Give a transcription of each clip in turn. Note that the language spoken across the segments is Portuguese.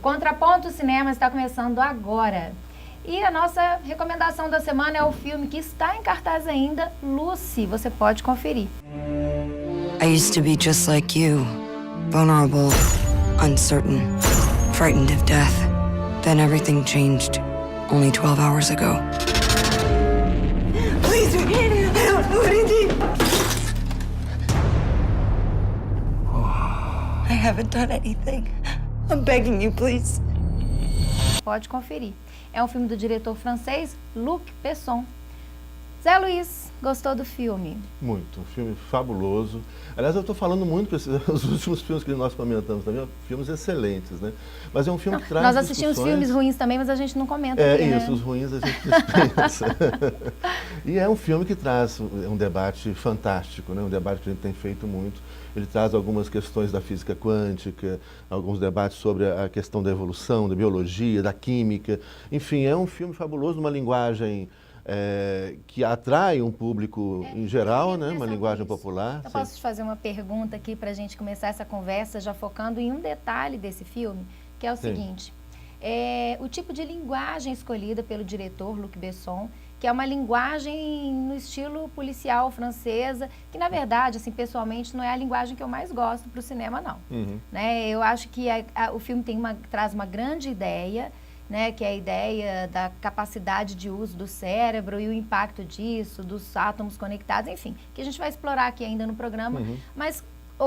Contraponto Cinema está começando agora. E a nossa recomendação da semana é o filme que está em cartaz ainda, Lucy. Você pode conferir. I used to be just like you, vulnerable, uncertain, frightened of death. Then everything changed, only 12 hours ago. Please, I don't do anything. I haven't done anything. I'm begging you, please. Pode conferir. É um filme do diretor francês Luc Besson. Zé Luiz, gostou do filme? Muito, um filme fabuloso. Aliás, eu estou falando muito, os últimos filmes que nós comentamos também, filmes excelentes, né? Mas é um filme que traz Nós assistimos filmes ruins também, mas a gente não comenta aqui, isso, né? os ruins a gente dispensa. E é um filme que traz um debate fantástico, né? Um debate que a gente tem feito muito. Ele traz algumas questões da física quântica, alguns debates sobre a questão da evolução, da biologia, da química. Enfim, é um filme fabuloso, numa linguagem que atrai um público em geral, né? Uma linguagem popular. Eu posso te fazer uma pergunta aqui para a gente começar essa conversa, já focando em um detalhe desse filme, que é o seguinte. O tipo de linguagem escolhida pelo diretor Luc Besson, que é uma linguagem no estilo policial francesa, que na verdade, assim, pessoalmente, não é a linguagem que eu mais gosto para o cinema, não. Né? Eu acho que o filme traz uma grande ideia, né, que é a ideia da capacidade de uso do cérebro e o impacto disso, dos átomos conectados, enfim, que a gente vai explorar aqui ainda no programa. Mas,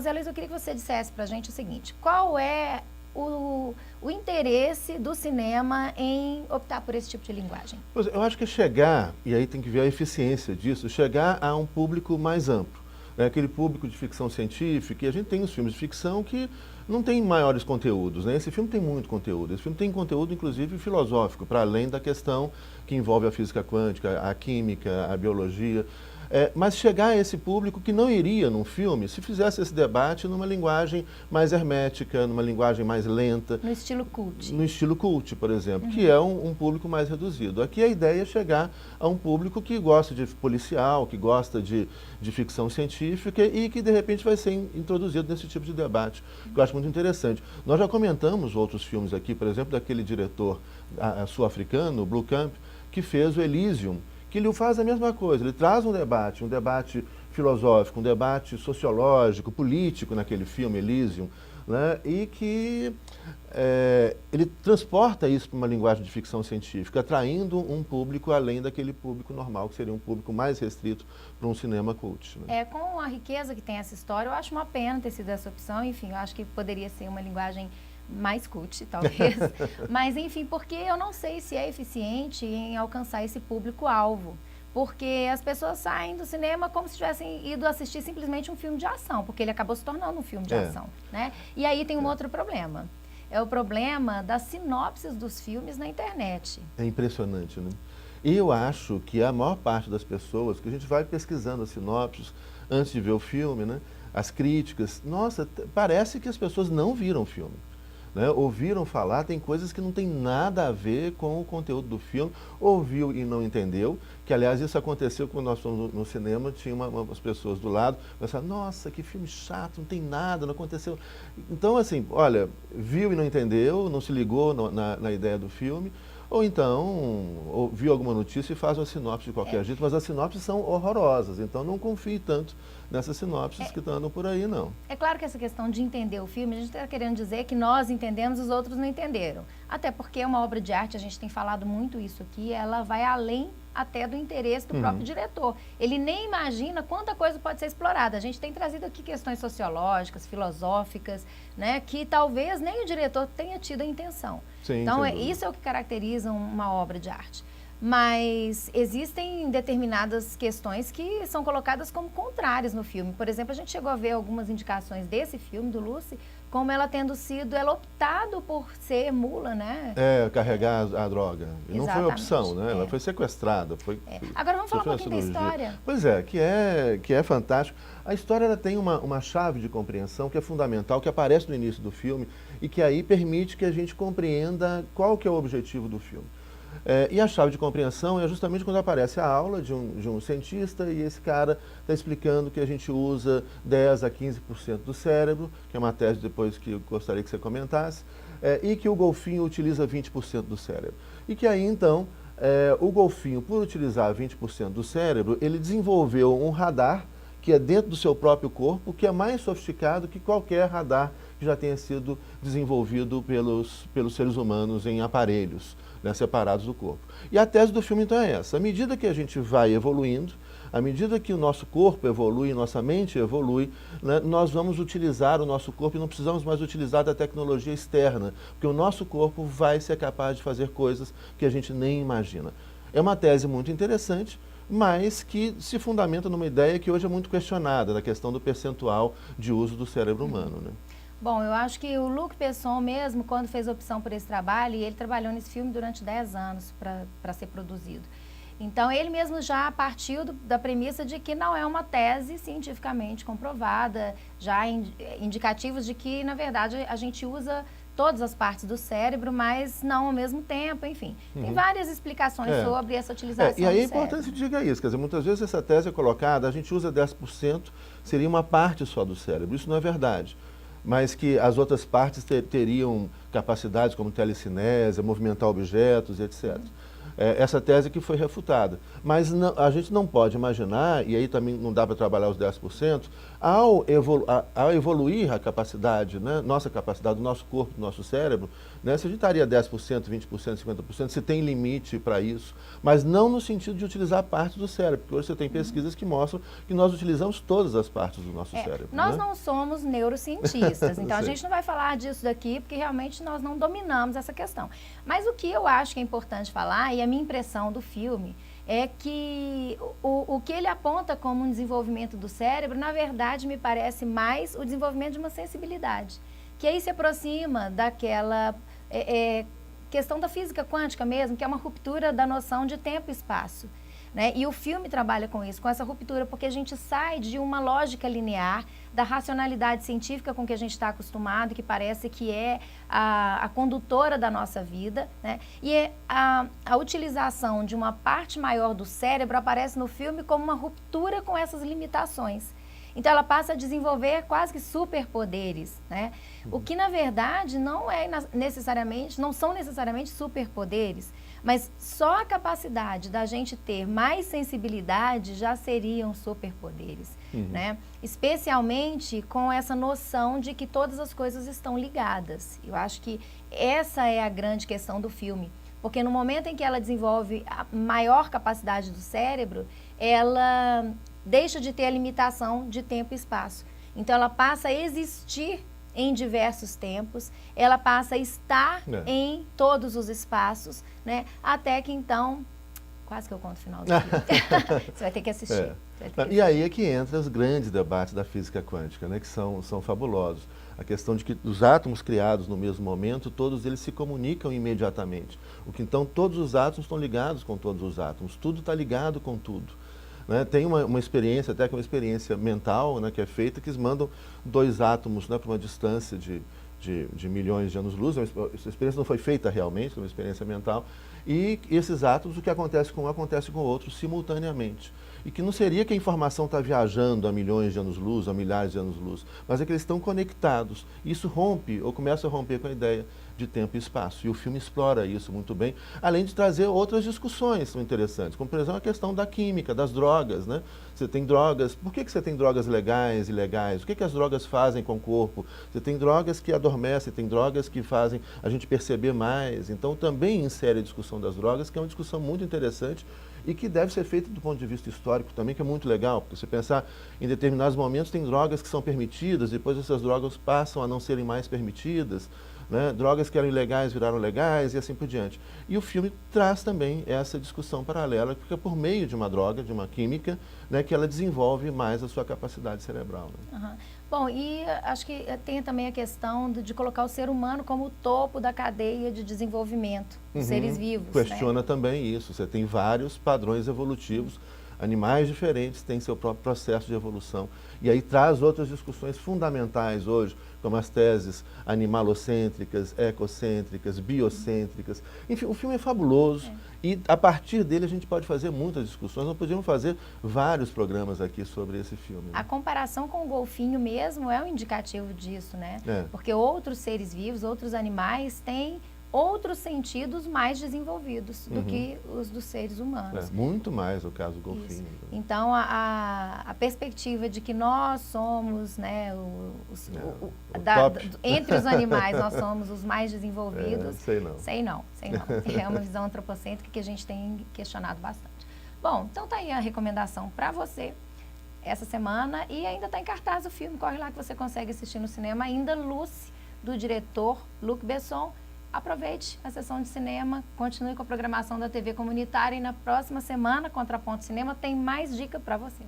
Zé Luiz, eu queria que você dissesse para a gente o seguinte: qual é o interesse do cinema em optar por esse tipo de linguagem? Pois, eu acho que chegar, e aí tem que ver a eficiência disso, chegar a um público mais amplo. Aquele público de ficção científica, e a gente tem os filmes de ficção que não tem maiores conteúdos, né? Esse filme tem muito conteúdo, esse filme tem conteúdo inclusive filosófico, para além da questão que envolve a física quântica, a química, a biologia. Mas chegar a esse público que não iria num filme se fizesse esse debate numa linguagem mais hermética, numa linguagem mais lenta. No estilo cult. No estilo cult, por exemplo, que é um público mais reduzido. Aqui a ideia é chegar a um público que gosta de policial, que gosta de ficção científica e que de repente vai ser introduzido nesse tipo de debate, que eu acho muito interessante. Nós já comentamos outros filmes aqui, por exemplo, daquele diretor sul-africano, Blomkamp, que fez o Elysium, que ele faz a mesma coisa, ele traz um debate filosófico, um debate sociológico, político naquele filme, Elysium, né? E que ele transporta isso para uma linguagem de ficção científica, atraindo um público além daquele público normal, que seria um público mais restrito para um cinema cult. Né? Com a riqueza que tem essa história, eu acho uma pena ter sido essa opção, enfim, eu acho que poderia ser uma linguagem mais cult, talvez, mas enfim, porque eu não sei se é eficiente em alcançar esse público-alvo, porque as pessoas saem do cinema como se tivessem ido assistir simplesmente um filme de ação, porque ele acabou se tornando um filme de ação, né? E aí tem um outro problema, é o problema das sinopses dos filmes na internet. É impressionante, né? E eu acho que a maior parte das pessoas, que a gente vai pesquisando as sinopses antes de ver o filme, né? As críticas, nossa, parece que as pessoas não viram o filme. Né? Ouviram falar, tem coisas que não tem nada a ver com o conteúdo do filme, ouviu e não entendeu, que aliás isso aconteceu quando nós fomos no cinema, tinha umas pessoas do lado, pensaram, nossa, que filme chato, não tem nada, não aconteceu. Então assim, olha, viu e não entendeu, não se ligou na ideia do filme, ou então viu alguma notícia e faz uma sinopse de qualquer jeito, mas as sinopses são horrorosas, então não confie tanto nessas sinopses que andam por aí, não. É claro que essa questão de entender o filme, a gente está querendo dizer que nós entendemos, os outros não entenderam. Até porque é uma obra de arte, a gente tem falado muito isso aqui, ela vai além até do interesse do próprio diretor. Ele nem imagina quanta coisa pode ser explorada. A gente tem trazido aqui questões sociológicas, filosóficas, né, que talvez nem o diretor tenha tido a intenção. Sim, então, isso é o que caracteriza uma obra de arte. Mas existem determinadas questões que são colocadas como contrárias no filme. Por exemplo, a gente chegou a ver algumas indicações desse filme, do Lucy, como ela tendo sido, ela optado por ser mula, né? Carregar a droga. E não foi opção, né? Ela foi sequestrada. Agora vamos falar um pouquinho da história. Pois é, que é fantástico. A história ela tem uma chave de compreensão que é fundamental, que aparece no início do filme e que aí permite que a gente compreenda qual que é o objetivo do filme. E a chave de compreensão é justamente quando aparece a aula de um cientista e esse cara está explicando que a gente usa 10 a 15% do cérebro, que é uma tese depois que eu gostaria que você comentasse, e que o golfinho utiliza 20% do cérebro. E que aí, então, o golfinho, por utilizar 20% do cérebro, ele desenvolveu um radar que é dentro do seu próprio corpo, que é mais sofisticado que qualquer radar que já tenha sido desenvolvido pelos seres humanos em aparelhos, né, separados do corpo. E a tese do filme, então, é essa. À medida que a gente vai evoluindo, à medida que o nosso corpo evolui, nossa mente evolui, né, nós vamos utilizar o nosso corpo e não precisamos mais utilizar da tecnologia externa, porque o nosso corpo vai ser capaz de fazer coisas que a gente nem imagina. É uma tese muito interessante, mas que se fundamenta numa ideia que hoje é muito questionada, da questão do percentual de uso do cérebro humano, né? Bom, eu acho que o Luc Besson mesmo, quando fez a opção por esse trabalho, e ele trabalhou nesse filme durante 10 anos para ser produzido. Então, ele mesmo já partiu da premissa de que não é uma tese cientificamente comprovada, já indicativos de que, na verdade, a gente usa todas as partes do cérebro, mas não ao mesmo tempo, enfim. Tem várias explicações sobre essa utilização e aí é do cérebro. importante que diga isso, quer dizer, muitas vezes essa tese é colocada, a gente usa 10%, seria uma parte só do cérebro, isso não é verdade. Mas que as outras partes teriam capacidades como telecinésia, movimentar objetos, etc. Essa tese que foi refutada. Mas não, a gente não pode imaginar, e aí também não dá para trabalhar os 10%, ao evoluir a capacidade, né, nossa capacidade do nosso corpo, do nosso cérebro, né, se a gente estaria 10%, 20%, 50%, se tem limite para isso, mas não no sentido de utilizar partes do cérebro, porque hoje você tem pesquisas que mostram que nós utilizamos todas as partes do nosso cérebro. Nós né? não somos neurocientistas, então a gente não vai falar disso daqui, porque realmente nós não dominamos essa questão. Mas o que eu acho que é importante falar, e a minha impressão do filme, é que o que ele aponta como um desenvolvimento do cérebro, na verdade, me parece mais o desenvolvimento de uma sensibilidade, que aí se aproxima daquela questão da física quântica mesmo, que é uma ruptura da noção de tempo e espaço. Né? E o filme trabalha com isso, com essa ruptura, porque a gente sai de uma lógica linear, da racionalidade científica com que a gente está acostumado, que parece que é a condutora da nossa vida, né? E a utilização de uma parte maior do cérebro aparece no filme como uma ruptura com essas limitações. Então ela passa a desenvolver quase que superpoderes, né? O que na verdade não são necessariamente superpoderes, mas só a capacidade da gente ter mais sensibilidade já seriam superpoderes, né? Especialmente com essa noção de que todas as coisas estão ligadas. Eu acho que essa é a grande questão do filme, porque no momento em que ela desenvolve a maior capacidade do cérebro, ela deixa de ter a limitação de tempo e espaço. Então ela passa a existir em diversos tempos, ela passa a estar em todos os espaços, né? Até que então, quase que eu conto o final do filme. Você vai ter que assistir. E aí é que entra os grandes debates da física quântica, né? Que são fabulosos. A questão de que os átomos criados no mesmo momento, todos eles se comunicam imediatamente. O que então todos os átomos estão ligados com todos os átomos, tudo está ligado com tudo. Né? Tem uma experiência, até que uma experiência mental, né, que é feita, que eles mandam dois átomos, né, para uma distância de milhões de anos-luz. Essa experiência não foi feita realmente, é uma experiência mental. E esses átomos, o que acontece com um, acontece com o outro simultaneamente. E que não seria que a informação está viajando a milhões de anos-luz, a milhares de anos-luz, mas é que eles estão conectados. Isso rompe, ou começa a romper com a ideia de tempo e espaço. E o filme explora isso muito bem, além de trazer outras discussões que são interessantes, como, por exemplo, a questão da química, das drogas, né? Você tem drogas, por que você tem drogas legais e ilegais? O que as drogas fazem com o corpo? Você tem drogas que adormecem, tem drogas que fazem a gente perceber mais. Então, também insere a discussão das drogas, que é uma discussão muito interessante e que deve ser feita do ponto de vista histórico também, que é muito legal, porque você pensar em determinados momentos tem drogas que são permitidas, depois essas drogas passam a não serem mais permitidas, né? Drogas que eram ilegais viraram legais e assim por diante. E o filme traz também essa discussão paralela, porque é por meio de uma droga, de uma química, né, que ela desenvolve mais a sua capacidade cerebral. Né? Bom, e acho que tem também a questão de colocar o ser humano como o topo da cadeia de desenvolvimento dos seres vivos. Questiona né? também isso. Você tem vários padrões evolutivos Animais diferentes têm seu próprio processo de evolução. E aí traz outras discussões fundamentais hoje, como as teses animalocêntricas, ecocêntricas, biocêntricas. Enfim, o filme é fabuloso e a partir dele a gente pode fazer muitas discussões. Nós podíamos fazer vários programas aqui sobre esse filme. Né? A comparação com o golfinho mesmo é um indicativo disso, né? Porque outros seres vivos, outros animais têm outros sentidos mais desenvolvidos do que os dos seres humanos. Muito mais o caso do golfinho. Isso. Então, a perspectiva de que nós somos, né, entre os animais, nós somos os mais desenvolvidos. Sei não. É uma visão antropocêntrica que a gente tem questionado bastante. Bom, então tá aí a recomendação para você essa semana e ainda está em cartaz o filme. Corre lá que você consegue assistir no cinema ainda, Lucy, do diretor Luc Besson. Aproveite a sessão de cinema, continue com a programação da TV comunitária e na próxima semana, Contraponto Cinema, tem mais dica para você.